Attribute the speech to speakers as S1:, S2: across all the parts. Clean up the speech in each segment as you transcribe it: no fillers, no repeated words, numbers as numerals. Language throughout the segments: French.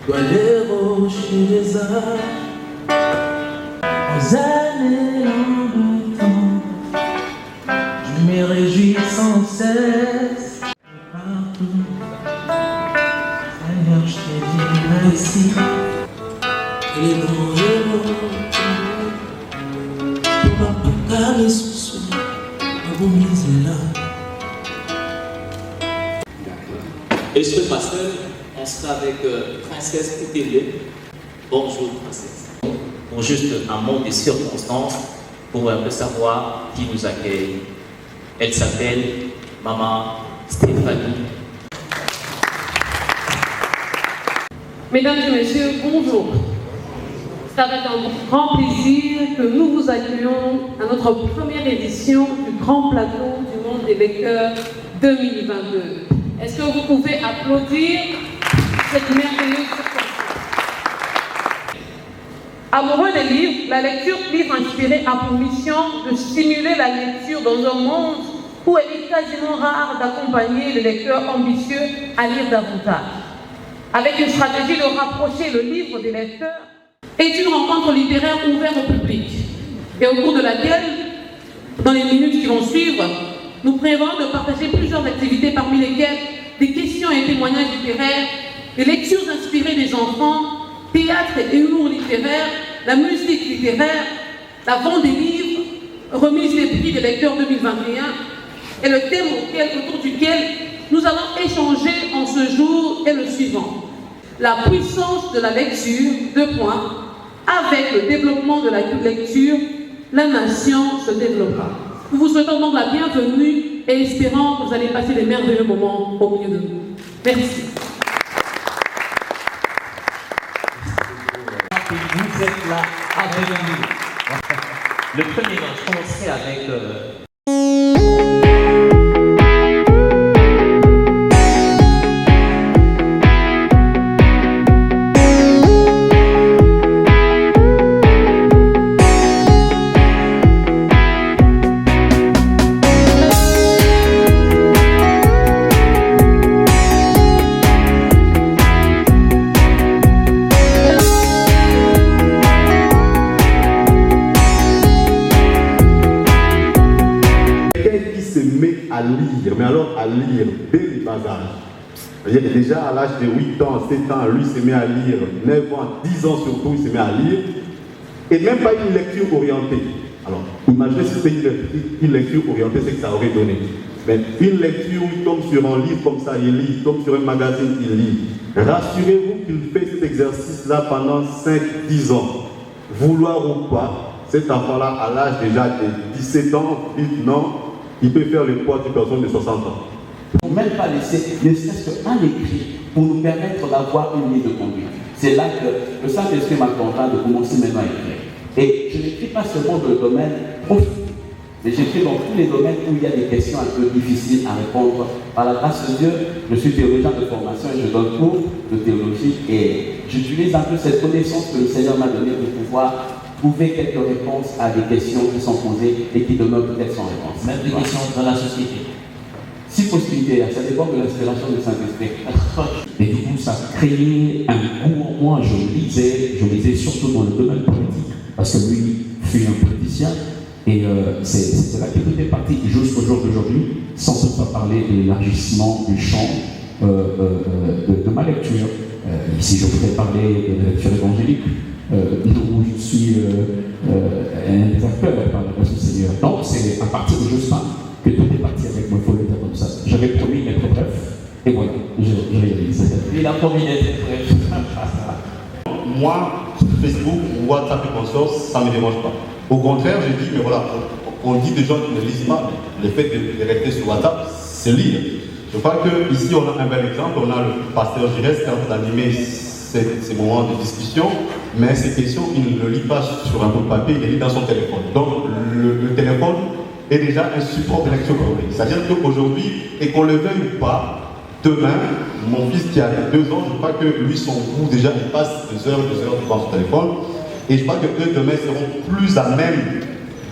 S1: doit les rocher des arts, aux années longues de temps, je me réjouis sans cesse. Partout, Seigneur, je t'ai dit merci. Et les grands héros, pour ma carré sous ma bomise est là.
S2: Et je suis pasteur, on sera avec Princesse Outélier. Bonjour Princesse. Pour juste un mot de circonstance, pour un peu savoir qui nous accueille. Elle s'appelle Maman Stéphanie.
S3: Mesdames et messieurs, bonjour. C'est avec un grand plaisir que nous vous accueillons à notre première édition du Grand Plateau du Monde des Lecteurs 2022. Est-ce que vous pouvez applaudir cette merveilleuse circonstance? Amoureux des livres, la lecture Livre Inspiré a pour mission de stimuler la lecture dans un monde où il est quasiment rare d'accompagner les lecteurs ambitieux à lire davantage. Avec une stratégie de rapprocher le livre des lecteurs et une rencontre littéraire ouverte au public, et au cours de laquelle, dans les minutes qui vont suivre, nous prévoyons de partager plusieurs activités parmi lesquelles des questions et témoignages littéraires, des lectures inspirées des enfants, théâtre et humour littéraire, la musique littéraire, la vente des livres, remise des prix des lecteurs 2021 et le thème autour duquel nous allons échanger en ce jour est le suivant. La puissance de la lecture, avec le développement de la lecture, la nation se développera. Nous vous souhaitons donc la bienvenue et espérons que vous allez passer des merveilleux moments au milieu de nous. Merci.
S2: Vous êtes là avec nous. Le premier, je commencerai avec...
S4: à lire, mais alors à lire dès le bas âge. Déjà à l'âge de 8 ans, 7 ans, lui se met à lire, 9 ans, 10 ans surtout, il se met à lire, et même pas une lecture orientée. Alors, imaginez si c'était une lecture orientée, c'est que ça aurait donné. Mais une lecture où il tombe sur un livre comme ça, il lit, il tombe sur un magazine, il lit. Rassurez-vous qu'il fait cet exercice-là pendant 5-10 ans. Vouloir ou pas, cet enfant-là, à l'âge déjà de 17 ans, 8 ans, il peut faire le poids d'une personne de 60 ans.
S5: Il ne faut même pas laisser, ne serait-ce qu'un écrit, pour nous permettre d'avoir une ligne de conduite. C'est là que le Saint-Esprit m'a convaincu de commencer maintenant à écrire. Et je n'écris pas seulement dans le domaine profond, mais j'écris dans tous les domaines où il y a des questions un peu difficiles à répondre. Par la grâce de Dieu, je suis théologien de formation et je donne cours de théologie. Et j'utilise un peu cette connaissance que le Seigneur m'a donnée pour pouvoir trouver quelques réponses à des questions qui sont posées et qui demeurent peut-être sans réponse.
S2: Même des questions dans la société.
S5: Si possibilité, ça dépend de l'inspiration du Saint-Esprit. Et du coup, ça a créé un goût en moi. Je lisais surtout dans le domaine politique, parce que lui fut un politicien. Et c'est là qu'il était parti jusqu'au jour d'aujourd'hui, sans toutefois parler de l'élargissement du champ de ma lecture. Ici, je voudrais parler de la lecture évangélique. Où je suis un des acteurs par la grâce du Seigneur. Donc c'est à partir de Jospin que tout est parti avec moi, il faut le dire comme ça. J'avais promis d'être bref, et voilà, je réalise.
S2: Il a promis d'être bref.
S4: Moi, Facebook, WhatsApp et consorts, ça ne me dérange pas. Au contraire, je dis, mais voilà, on dit des gens qui ne lisent pas, mais le fait de rester sur WhatsApp, c'est lire. Je crois qu'ici, on a un bel exemple, on a le pasteur Giresse qui est en train d'animer ces moments de discussion, mais ces questions, il ne le lit pas sur un bout de papier, il les lit dans son téléphone. Donc le téléphone est déjà un support de lecture pour lui. C'est-à-dire qu'aujourd'hui, et qu'on le veuille ou pas, demain, mon fils qui a 2 ans, je crois que lui, son goût, déjà, il passe 2 heures devant son téléphone, et je crois que eux, demain, seront plus à même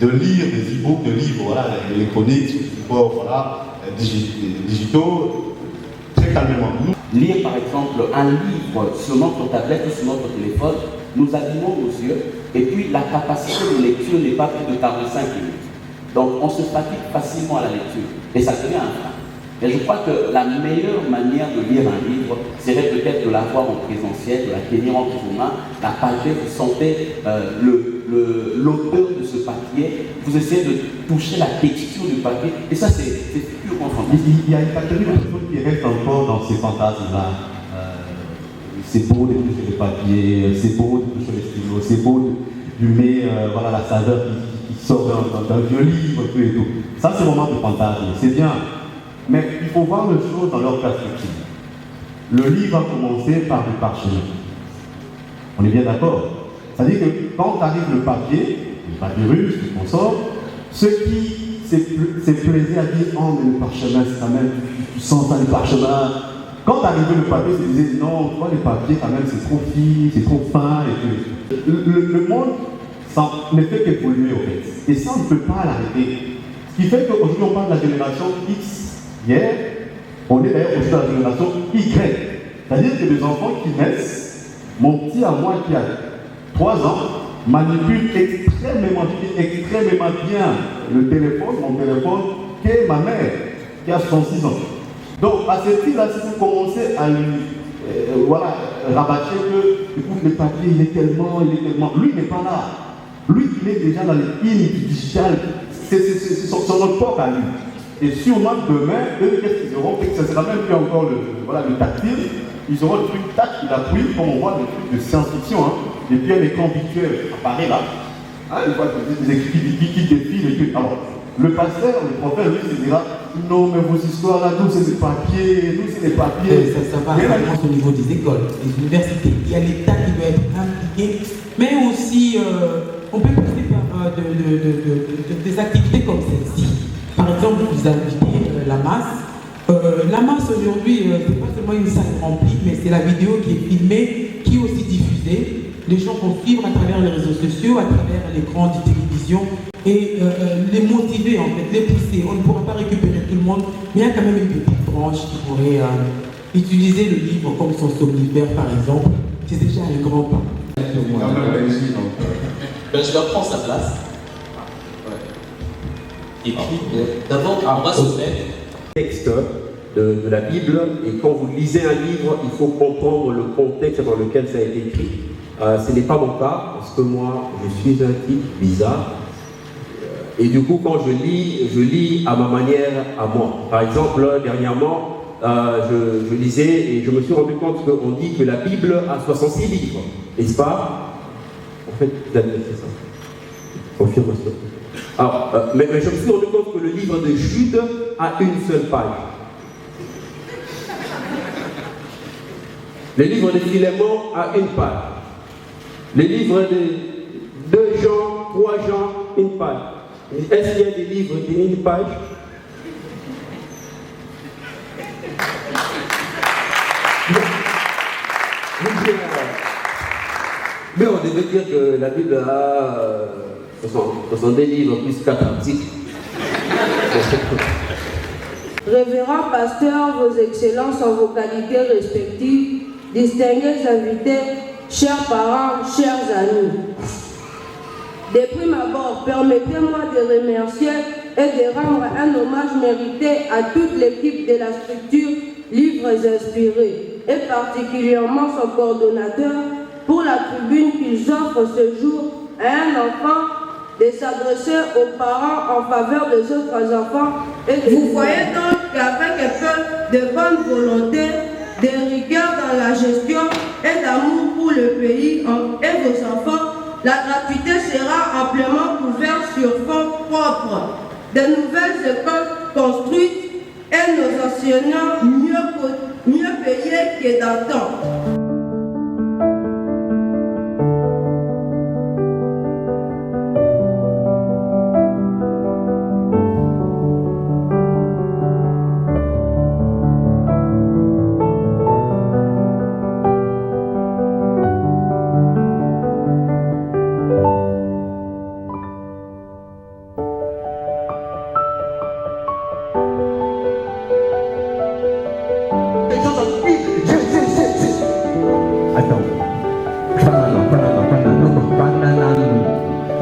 S4: de lire des e-books, de livres, voilà, électroniques, supports, voilà, digitaux, très calmement.
S5: lire par exemple un livre sur notre tablette ou sur notre téléphone, nous abîmons nos yeux, et puis la capacité de lecture n'est pas plus de 45 minutes. Donc on se fatigue facilement à la lecture, et ça devient un frein. Et je crois que la meilleure manière de lire un livre serait peut-être de l'avoir en présentiel, de la tenir entre vos mains, la palper, vous sentez l'odeur de ce papier, vous essayez de toucher la texture du papier, et ça c'est purement fantastique.
S4: Il y a une catégorie de personnes qui restent encore dans ces fantasmes-là. C'est beau de toucher le papier, c'est beau de toucher les stylos, c'est beau d'humer voilà, la saveur qui sort d'un vieux livre, tout et tout. Ça c'est le moment de fantasme, c'est bien. Mais il faut voir les choses dans leur perspective. Le livre a commencé par le parchemin. On est bien d'accord? C'est-à-dire que quand arrive le papier russe, le consort, ceux qui se plaisaient à dire oh mais le parchemin c'est quand même, tu sens ça le parchemin. Quand arrivait le papier, ils se disaient non, toi le papier quand même c'est trop fin, c'est trop fin et tout. Le monde ne fait qu'évoluer au fait. Et ça on ne peut pas l'arrêter. Ce qui fait qu'aujourd'hui on parle de la génération X. Hier, on est d'ailleurs aussi dans la génération Y. C'est-à-dire que les enfants qui naissent, mon petit à moi qui a 3 ans, manipule extrêmement bien le téléphone, mon téléphone, qu'est ma mère, qui a 66 ans. Donc, à ce titre-là, si vous commencez à lui rabâcher que, écoute, le papier, il est tellement. Lui, il n'est pas là. Lui, il est déjà dans les digital. C'est son époque à lui. Et sûrement demain, eux, qu'est-ce qu'ils auront? Ce ne sera même plus encore le tactile. Ils auront le truc tac, il appuie, comme on voit des trucs de science-fiction. Hein. Et puis un écran virtuel apparaît là. Hein, il voit des écrits qui défilent et tout. Alors, le pasteur, le prophète, lui, il dira non, mais vos histoires là, nous, c'est des papiers, nous, c'est des papiers.
S1: Ça va vraiment au niveau des écoles, des universités. Il y a l'État qui doit être impliqué, mais aussi, on peut passer par des activités comme celle-ci. Par exemple, vous invitez la masse. La masse aujourd'hui, c'est pas seulement une salle remplie, mais c'est la vidéo qui est filmée, qui est aussi diffusée. Les gens vont suivre à travers les réseaux sociaux, à travers l'écran de télévision, et les motiver en fait, les pousser. On ne pourra pas récupérer tout le monde, mais il y a quand même une petite branche qui pourrait utiliser le livre comme son somnifère par exemple. C'est déjà un grand pas.
S2: Je leur prends sa place. Et puis, d'abord, on va se mettre.
S6: Texte de la Bible, et quand vous lisez un livre, il faut comprendre le contexte dans lequel ça a été écrit. Ce n'est pas mon cas, parce que moi, je suis un type bizarre. Et du coup, quand je lis à ma manière, à moi. Par exemple, dernièrement, je lisais et je me suis rendu compte qu'on dit que la Bible a 66 livres, n'est-ce pas? En fait, vous avez fait ça. Confirmation. Alors, mais je me suis rendu compte que le livre de Jude a une seule page. Le livre de Philémon a une page. Le livre de 2 Jean, 3 Jean, une page. Est-ce qu'il y a des livres d'une page? Mais on devait dire que la Bible a 62 livres plus 4 articles.
S7: Révérend pasteur, vos excellences en vos qualités respectives, distingués invités, chers parents, chers amis. De prime abord, permettez-moi de remercier et de rendre un hommage mérité à toute l'équipe de la structure Livres Inspirés, et particulièrement son coordonnateur, pour la tribune qu'ils offrent ce jour à un enfant de s'adresser aux parents en faveur des autres enfants. Et vous voyez donc qu'avec un peu de bonne volonté, de rigueur dans la gestion et d'amour pour le pays et vos enfants, la gratuité sera amplement couverte sur fonds propres. De nouvelles écoles construites et nos enseignants mieux payés que d'antan.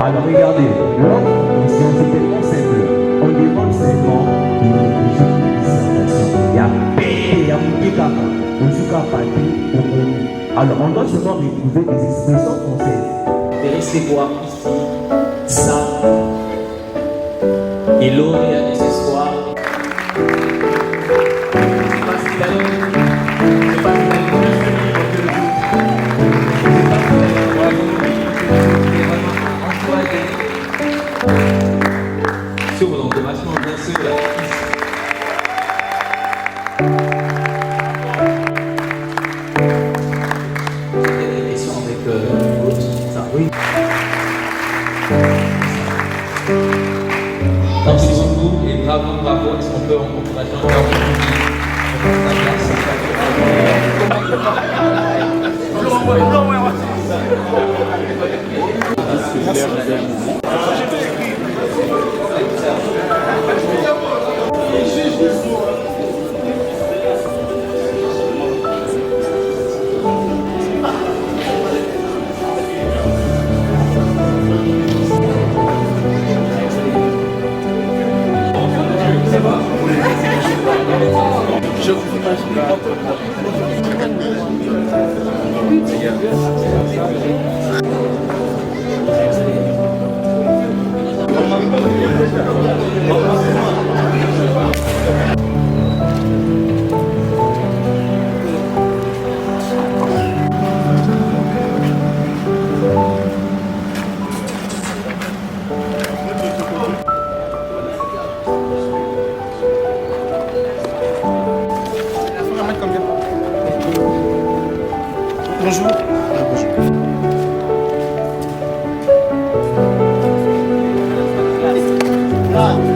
S8: Alors regardez, l'autre, c'est tellement simple. On demande seulement une dissertation. Il y a P, il y a Moukika, alors on doit seulement retrouver des expressions françaises.
S2: De recevoir ici ça et lauréat de ce soir. C'est pas ce qu'il a dit. C'est pas ce qu'il a dit. C'est pas ce qu'il a dit. Bravo. C'est vraiment encouragé. Sur l'encouragement, bien sûr.
S8: Oui.
S2: Merci beaucoup et bravo, bravo. Est-ce qu'on peut encourager encore
S9: Bonjour. Bonjour.